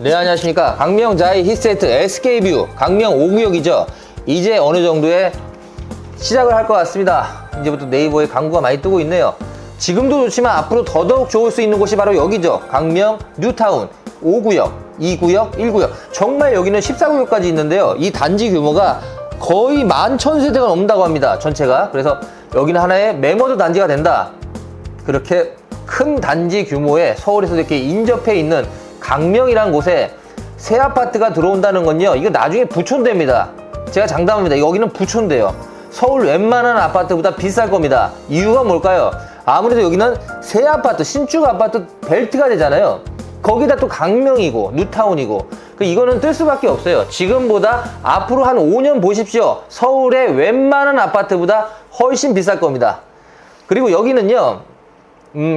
네, 안녕하십니까. 강명 자이 히스테이트 SK뷰 강명 5구역이죠. 이제 어느 정도의 시작을 할 것 같습니다. 이제부터 네이버에 광고가 많이 뜨고 있네요. 지금도 좋지만 앞으로 더더욱 좋을 수 있는 곳이 바로 여기죠. 강명 뉴타운 5구역, 2구역, 1구역. 정말 여기는 14구역까지 있는데요. 이 단지 규모가 거의 11,000세대가 넘는다고 합니다. 전체가. 그래서 여기는 하나의 매머드 단지가 된다. 그렇게 큰 단지 규모의 서울에서도 이렇게 인접해 있는 강명이라는 곳에 새 아파트가 들어온다는 건요, 이거 나중에 부촌됩니다. 제가 장담합니다. 여기는 부촌돼요. 서울 웬만한 아파트보다 비쌀 겁니다. 이유가 뭘까요? 아무래도 여기는 새 아파트, 신축 아파트 벨트가 되잖아요. 거기다 또 강명이고 뉴타운이고, 이거는 뜰 수밖에 없어요. 지금보다 앞으로 한 5년 보십시오. 서울의 웬만한 아파트보다 훨씬 비쌀 겁니다. 그리고 여기는요,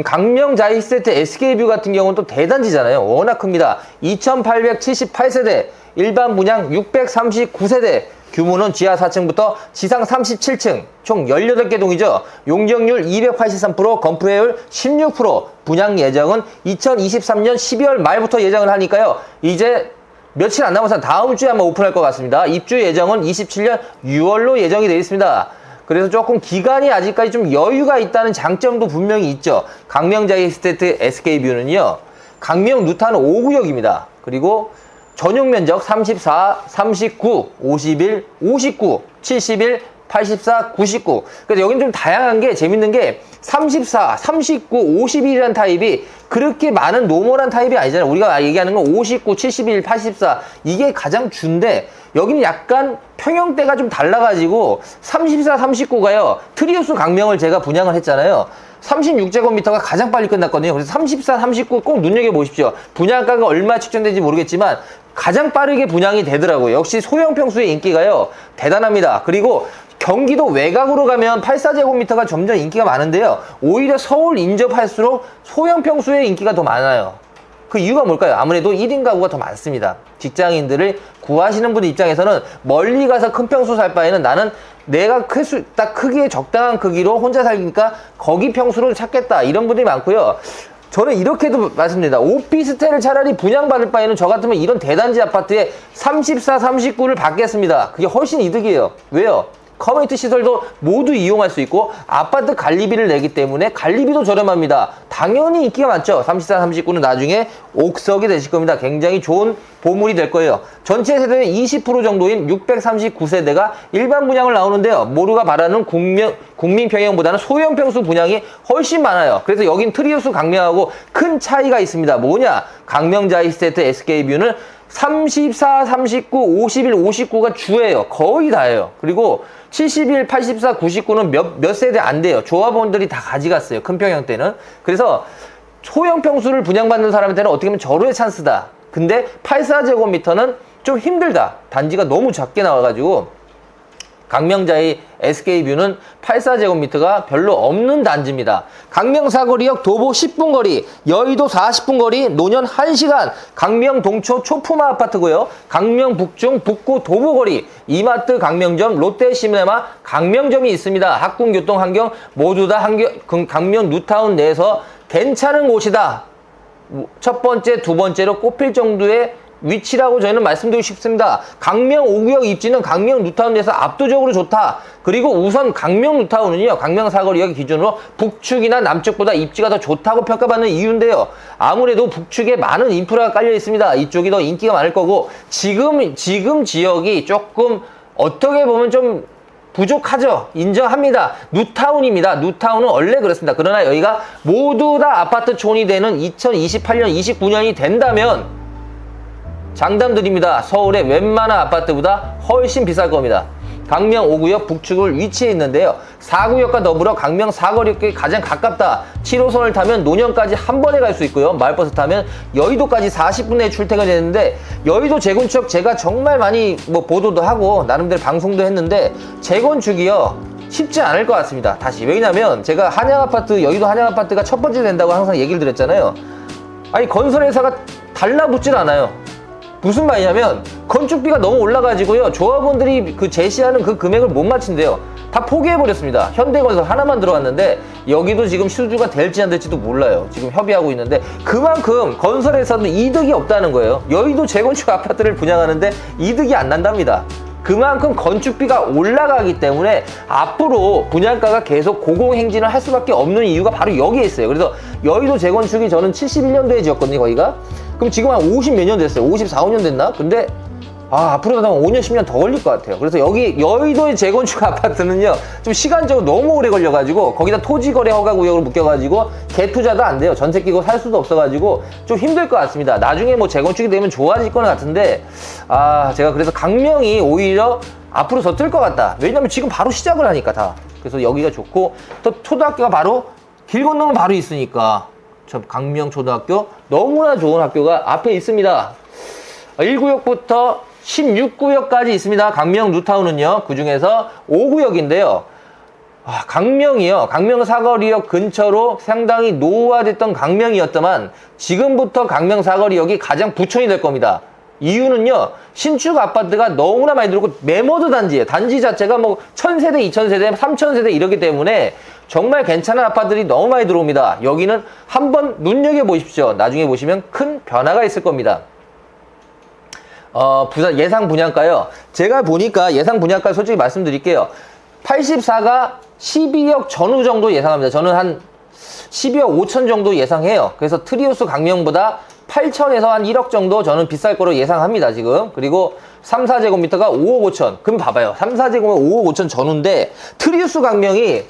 강명 자이 히스테이트 SK뷰 같은 경우는 또 대단지잖아요. 워낙 큽니다. 2878세대, 일반 분양 639세대, 규모는 지하 4층부터 지상 37층, 총 18개 동이죠. 용적률 283%, 건프회율 16%, 분양 예정은 2023년 12월 말부터 예정을 하니까요. 이제 며칠 안 남아서 다음 주에 아마 오픈할 것 같습니다. 입주 예정은 27년 6월로 예정이 되어 있습니다. 그래서 조금 기간이 아직까지 좀 여유가 있다는 장점도 분명히 있죠. 강명 자이 히스테이트 SK뷰는요, 강명 뉴타운 5구역입니다. 그리고 전용 면적 34, 39, 51, 59, 71, 84, 99. 그래서 여기는 좀 다양한 게 재밌는 게 34, 39, 51이라는 타입이 그렇게 많은 노멀한 타입이 아니잖아요. 우리가 얘기하는 건 59, 71, 84 이게 가장 준데, 여기는 약간 평형대가 좀 달라가지고 34, 39가요. 트리우스 강명을 제가 분양을 했잖아요. 36제곱미터가 가장 빨리 끝났거든요. 그래서 34, 39 꼭 눈여겨보십시오. 분양가가 얼마 측정되는지 모르겠지만 가장 빠르게 분양이 되더라고요. 역시 소형 평수의 인기가요, 대단합니다. 그리고 경기도 외곽으로 가면 84제곱미터가 점점 인기가 많은데요, 오히려 서울 인접할수록 소형 평수의 인기가 더 많아요. 그 이유가 뭘까요? 아무래도 1인 가구가 더 많습니다. 직장인들을 구하시는 분들 입장에서는 멀리 가서 큰 평수 살 바에는 나는 내가 딱 크기에 적당한 크기로 혼자 살니까 거기 평수로 찾겠다, 이런 분들이 많고요. 저는 이렇게도 말씀드립니다. 오피스텔을 차라리 분양받을 바에는 저 같으면 이런 대단지 아파트에 34, 39를 받겠습니다. 그게 훨씬 이득이에요. 왜요? 커뮤니티 시설도 모두 이용할 수 있고 아파트 관리비를 내기 때문에 관리비도 저렴합니다. 당연히 인기가 많죠. 34, 39는 나중에 옥석이 되실 겁니다. 굉장히 좋은 보물이 될 거예요. 전체 세대의 20% 정도인 639세대가 일반 분양을 나오는데요, 모두가 바라는 국민 평형보다는 소형 평수 분양이 훨씬 많아요. 그래서 여긴 트리우스 강명하고 큰 차이가 있습니다. 뭐냐? 강명 자이 히스테이트 SK뷰는 34, 39, 51, 59가 주예요. 거의 다예요. 그리고 71, 84, 99는 몇 세대 안 돼요. 조합원들이 다 가져갔어요. 큰 평형 때는. 그래서 소형 평수를 분양받는 사람한테는 어떻게 보면 절호의 찬스다. 근데 84제곱미터는 좀 힘들다. 단지가 너무 작게 나와가지고 강명자의 SK뷰는 84제곱미터가 별로 없는 단지입니다. 강명 사거리역 도보 10분 거리, 여의도 40분 거리, 노년 1시간, 강명 동초 초품화 아파트고요. 강명 북중 북구 도보 거리, 이마트 강명점, 롯데 시네마 강명점이 있습니다. 학군 교통 환경 모두 다 강명 뉴타운 내에서 괜찮은 곳이다. 첫 번째, 두 번째로 꼽힐 정도의 위치라고 저희는 말씀드리고 싶습니다. 강명 5구역 입지는 강명 뉴타운에서 압도적으로 좋다. 그리고 우선 강명 뉴타운은요, 강명 사거리역 기준으로 북측이나 남측보다 입지가 더 좋다고 평가받는 이유인데요, 아무래도 북측에 많은 인프라가 깔려 있습니다. 이쪽이 더 인기가 많을 거고, 지금 지역이 조금 어떻게 보면 좀 부족하죠. 인정합니다. 뉴타운입니다. 뉴타운은 원래 그렇습니다. 그러나 여기가 모두 다 아파트촌이 되는 2028년, 29년이 된다면 장담드립니다. 서울의 웬만한 아파트보다 훨씬 비쌀 겁니다. 강명 5구역 북측을 위치해 있는데요, 4구역과 더불어 강명 사거리역에 가장 가깝다. 7호선을 타면 노년까지 한 번에 갈 수 있고요, 마을버스 타면 여의도까지 40분에 출퇴근이 되는데, 여의도 재건축 제가 정말 많이 보도도 하고 나름대로 방송도 했는데 재건축이요 쉽지 않을 것 같습니다. 다시, 왜냐면 제가 한양아파트, 여의도 한양아파트가 첫 번째 된다고 항상 얘기를 드렸잖아요. 아니, 건설회사가 달라붙질 않아요. 무슨 말이냐면 건축비가 너무 올라가지고요, 조합원들이 제시하는 그 금액을 못 맞춘대요. 다 포기해버렸습니다. 현대건설 하나만 들어갔는데 여기도 지금 수주가 될지 안 될지도 몰라요. 지금 협의하고 있는데 그만큼 건설에서는 이득이 없다는 거예요. 여의도 재건축 아파트를 분양하는데 이득이 안 난답니다. 그만큼 건축비가 올라가기 때문에 앞으로 분양가가 계속 고공행진을 할 수밖에 없는 이유가 바로 여기에 있어요. 그래서 여의도 재건축이 저는 71년도에 지었거든요, 거기가. 그럼 지금 한 50 몇 년 됐어요. 54, 5년 됐나? 근데 앞으로도 한 5년, 10년 더 걸릴 것 같아요. 그래서 여기 여의도의 재건축 아파트는요, 좀 시간적으로 너무 오래 걸려가지고, 거기다 토지거래 허가 구역으로 묶여가지고, 개투자도 안 돼요. 전세 끼고 살 수도 없어가지고, 좀 힘들 것 같습니다. 나중에 뭐 재건축이 되면 좋아질 것 같은데, 제가 그래서 강명이 오히려 앞으로 더 뜰 것 같다. 왜냐면 지금 바로 시작을 하니까 다. 그래서 여기가 좋고, 또 초등학교가 바로, 길 건너면 바로 있으니까, 저 강명초등학교, 너무나 좋은 학교가 앞에 있습니다. 1구역부터 16구역까지 있습니다. 강명 뉴타운은요. 그 중에서 5구역인데요. 강명이요. 강명 사거리역 근처로 상당히 노후화됐던 강명이었지만 지금부터 강명 사거리역이 가장 부촌이 될 겁니다. 이유는요. 신축 아파트가 너무나 많이 들어오고 매머드 단지예요. 단지 자체가 뭐 1000세대, 2000세대, 3000세대 이러기 때문에 정말 괜찮은 아파트들이 너무 많이 들어옵니다. 여기는 한번 눈여겨보십시오. 나중에 보시면 큰 변화가 있을 겁니다. 부산 예상 분양가요. 제가 보니까 예상 분양가 솔직히 말씀드릴게요. 84가 12억 전후 정도 예상합니다. 저는 한 12억 5천 정도 예상해요. 그래서 트리우스 강명보다 8천에서 한 1억 정도 저는 비쌀 거로 예상합니다, 지금. 그리고 3, 4제곱미터가 5억 5천. 그럼 봐봐요. 3, 4제곱은 5억 5천 전후인데 트리우스 강명이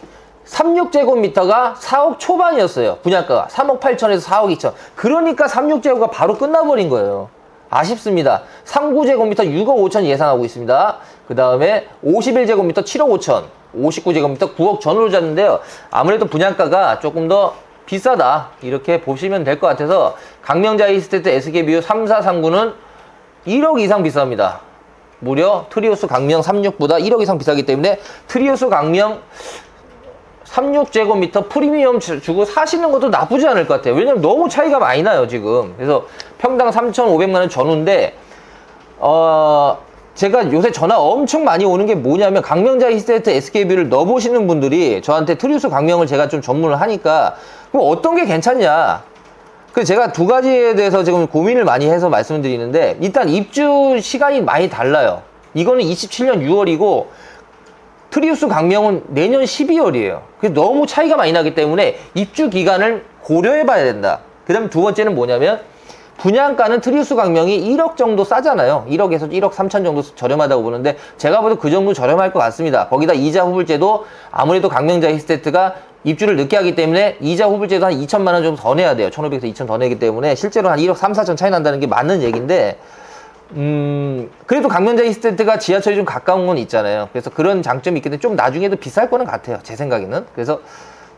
36제곱미터가 4억 초반이었어요. 분양가가. 3억 8천에서 4억 2천. 그러니까 36제곱가 바로 끝나버린 거예요. 아쉽습니다. 39제곱미터 6억 5천 예상하고 있습니다. 그 다음에 51제곱미터 7억 5천, 59제곱미터 9억 전후로 잡는데요. 아무래도 분양가가 조금 더 비싸다. 이렇게 보시면 될 것 같아서 강명자이스테트 SK뷰 3439는 1억 이상 비쌉니다. 무려 트리우스 강명 36보다 1억 이상 비싸기 때문에 트리우스 강명 36제곱미터 프리미엄 주고 사시는 것도 나쁘지 않을 것 같아요. 왜냐면 너무 차이가 많이 나요, 지금. 그래서 평당 3,500만원 전후인데, 제가 요새 전화 엄청 많이 오는 게 뭐냐면, 강명자 히스테트 SK뷰를 넣어보시는 분들이 저한테 트리우스 강명을 제가 좀 전문을 하니까, 그럼 어떤 게 괜찮냐? 그 제가 두 가지에 대해서 지금 고민을 많이 해서 말씀을 드리는데, 일단 입주 시간이 많이 달라요. 이거는 27년 6월이고, 트리우스 강명은 내년 12월이에요. 너무 차이가 많이 나기 때문에 입주 기간을 고려해 봐야 된다. 그 다음에 두 번째는 뭐냐면 분양가는 트리우스 강명이 1억 정도 싸잖아요. 1억에서 1억 3천 정도 저렴하다고 보는데 제가 봐도 그 정도 저렴할 것 같습니다. 거기다 이자 후불제도 아무래도 강명자 히스테트가 입주를 늦게 하기 때문에 이자 후불제도 한 2천만 원 정도 더 내야 돼요. 1,500에서 2천 더 내기 때문에 실제로 한 1억 3, 4천 차이 난다는 게 맞는 얘기인데 그래도 강명자 히스테트가 지하철이 좀 가까운 건 있잖아요. 그래서 그런 장점이 있기 때문에 좀 나중에도 비쌀 거는 같아요. 제 생각에는. 그래서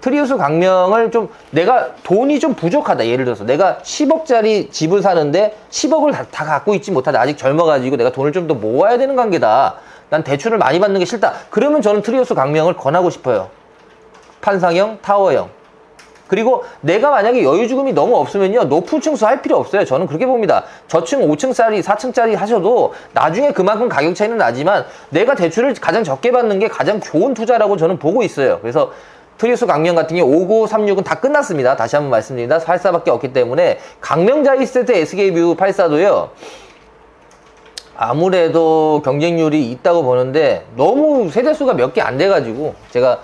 트리우스 강명을 좀 내가 돈이 좀 부족하다. 예를 들어서 내가 10억짜리 집을 사는데 10억을 다 갖고 있지 못하다. 아직 젊어가지고 내가 돈을 좀 더 모아야 되는 관계다. 난 대출을 많이 받는 게 싫다. 그러면 저는 트리우스 강명을 권하고 싶어요. 판상형, 타워형. 그리고 내가 만약에 여유주금이 너무 없으면요, 높은 층수 할 필요 없어요. 저는 그렇게 봅니다. 저층 5층짜리, 4층짜리 하셔도 나중에 그만큼 가격 차이는 나지만 내가 대출을 가장 적게 받는 게 가장 좋은 투자라고 저는 보고 있어요. 그래서 트리우스 강명 같은 경우 5936은 다 끝났습니다. 다시 한번 말씀드립니다. 84밖에 없기 때문에 강명자이스테트 SK뷰 84도요. 아무래도 경쟁률이 있다고 보는데 너무 세대수가 몇 개 안 돼가지고 제가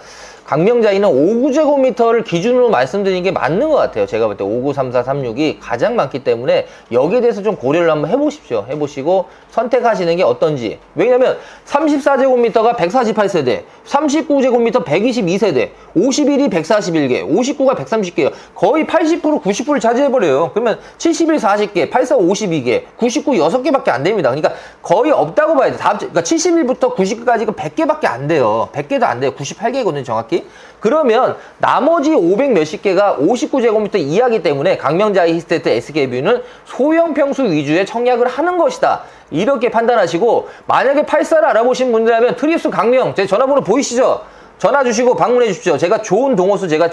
강명자이는 5구제곱미터를 기준으로 말씀드리는 게 맞는 것 같아요. 제가 볼 때 593436이 가장 많기 때문에 여기에 대해서 좀 고려를 한번 해보십시오. 해보시고 선택하시는 게 어떤지. 왜냐면 34제곱미터가 148세대, 39제곱미터 122세대, 51이 141개, 59가 130개예요. 거의 80%, 90%를 차지해버려요. 그러면 71, 40개, 84, 52개, 99, 6개밖에 안 됩니다. 그러니까 거의 없다고 봐야 돼. 그러니까 71부터 99까지가 100개밖에 안 돼요. 100개도 안 돼요. 98개거든요, 정확히. 그러면 나머지 500 몇십 개가 59제곱미터 이하기 때문에 강명자이 히스테트 SK뷰는 소형 평수 위주의 청약을 하는 것이다. 이렇게 판단하시고 만약에 84를 알아보신 분들이라면 트리우스 강명 제 전화번호 보이시죠? 전화 주시고 방문해 주십시오. 제가 좋은 동호수 제가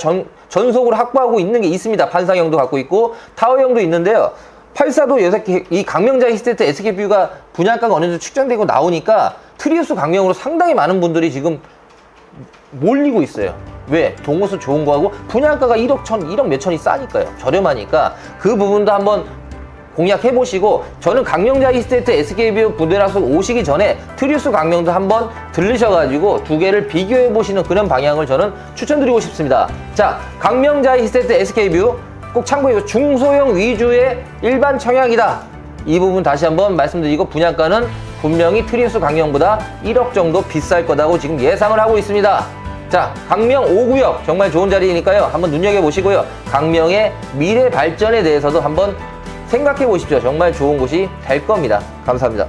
전속으로 확보하고 있는 게 있습니다. 판상형도 갖고 있고 타워형도 있는데요. 84도 이 강명자 히스테트 SK뷰가 분양가가 어느 정도 측정되고 나오니까 트리우스 강명으로 상당히 많은 분들이 지금 몰리고 있어요. 왜? 동호수 좋은 거하고 분양가가 1억 몇천이 싸니까요. 저렴하니까 그 부분도 한번 공략해 보시고, 저는 강명자 이스테이트 SK뷰 부대라서 오시기 전에 트리우스 강명도 한번 들르셔가지고 두 개를 비교해 보시는 그런 방향을 저는 추천드리고 싶습니다. 자, 강명자 이스테이트 SK뷰 꼭 참고해서 중소형 위주의 일반 청약이다. 이 부분 다시 한번 말씀드리고, 분양가는 분명히 트리우스 강명보다 1억 정도 비쌀 거라고 지금 예상을 하고 있습니다. 자, 강명 5구역 정말 좋은 자리니까요. 한번 눈여겨보시고요. 강명의 미래 발전에 대해서도 한번 생각해 보십시오. 정말 좋은 곳이 될 겁니다. 감사합니다.